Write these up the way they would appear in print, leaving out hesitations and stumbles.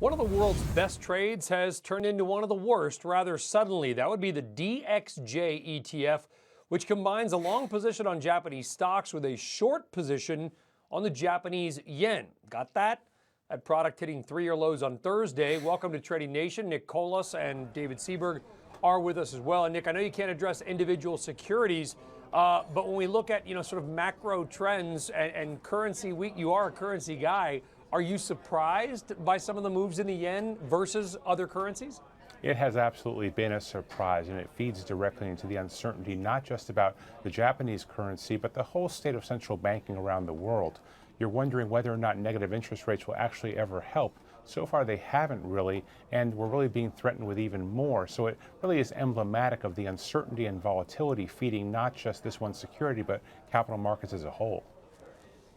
One of the world's best trades has turned into one of the worst rather suddenly. That would be the DXJ ETF, which combines a long position on Japanese stocks with a short position on the Japanese yen. Got that? That product hitting three-year lows on Thursday. Welcome to Trading Nation. Nick Kolas and David Seaberg are with us as well. And Nick, I know you can't address individual securities, but when we look at sort of macro trends and currency week, you are a currency guy. Are you surprised by some of the moves in the yen versus other currencies? It has absolutely been a surprise, and it feeds directly into the uncertainty, not just about the Japanese currency, but the whole state of central banking around the world. You're wondering whether or not negative interest rates will actually ever help. So far, they haven't really, and we're really being threatened with even more. So it really is emblematic of the uncertainty and volatility feeding not just this one security, but capital markets as a whole.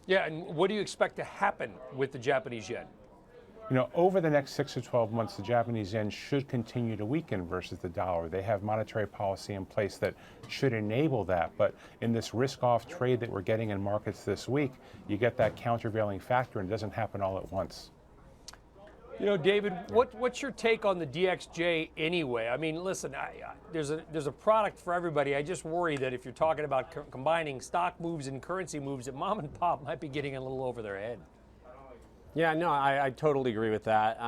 Yeah, and what do you expect to happen with the Japanese yen? Over the next 6 to 12 months, the Japanese yen should continue to weaken versus the dollar. They have monetary policy in place that should enable that. But in this risk-off trade that we're getting in markets this week, you get that countervailing factor, and it doesn't happen all at once. David, what's your take on the DXJ anyway? I mean, listen, there's a product for everybody. I just worry that if you're talking about combining stock moves and currency moves, that mom and pop might be getting a little over their head. Yeah, no, I totally agree with that.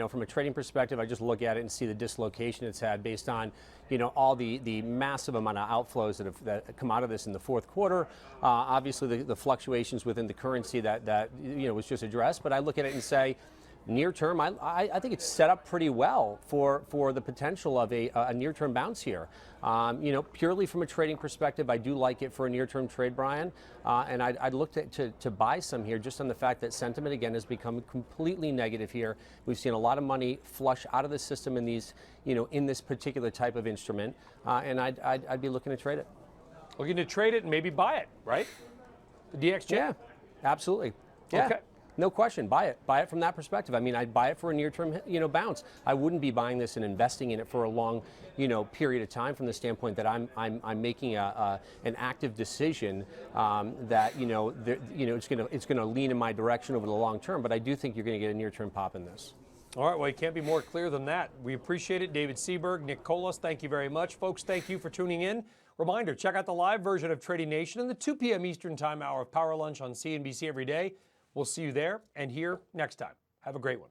From a trading perspective, I just look at it and see the dislocation it's had based on, all the massive amount of outflows that come out of this in the fourth quarter. Obviously, the fluctuations within the currency that was just addressed. But I look at it and say, near term, I think it's set up pretty well for the potential of a near-term bounce here. Purely from a trading perspective, I do like it for a near-term trade, Brian, and I'd look to buy some here just on the fact that sentiment again has become completely negative here. We've seen a lot of money flush out of the system in these, in this particular type of instrument, and I'd be looking to trade it. Looking to trade it and maybe buy it, right? The DXJ? Yeah, absolutely. Yeah. Okay. No question, buy it. Buy it from that perspective. I mean, I'd buy it for a near-term, bounce. I wouldn't be buying this and investing in it for a long, period of time from the standpoint that I'm making an active decision that it's gonna lean in my direction over the long term. But I do think you're going to get a near-term pop in this. All right, well, it can't be more clear than that. We appreciate it. David Seaberg, Nick Kolas, thank you very much. Folks, thank you for tuning in. Reminder, check out the live version of Trading Nation in the 2 p.m. Eastern Time hour of Power Lunch on CNBC every day. We'll see you there and here next time. Have a great one.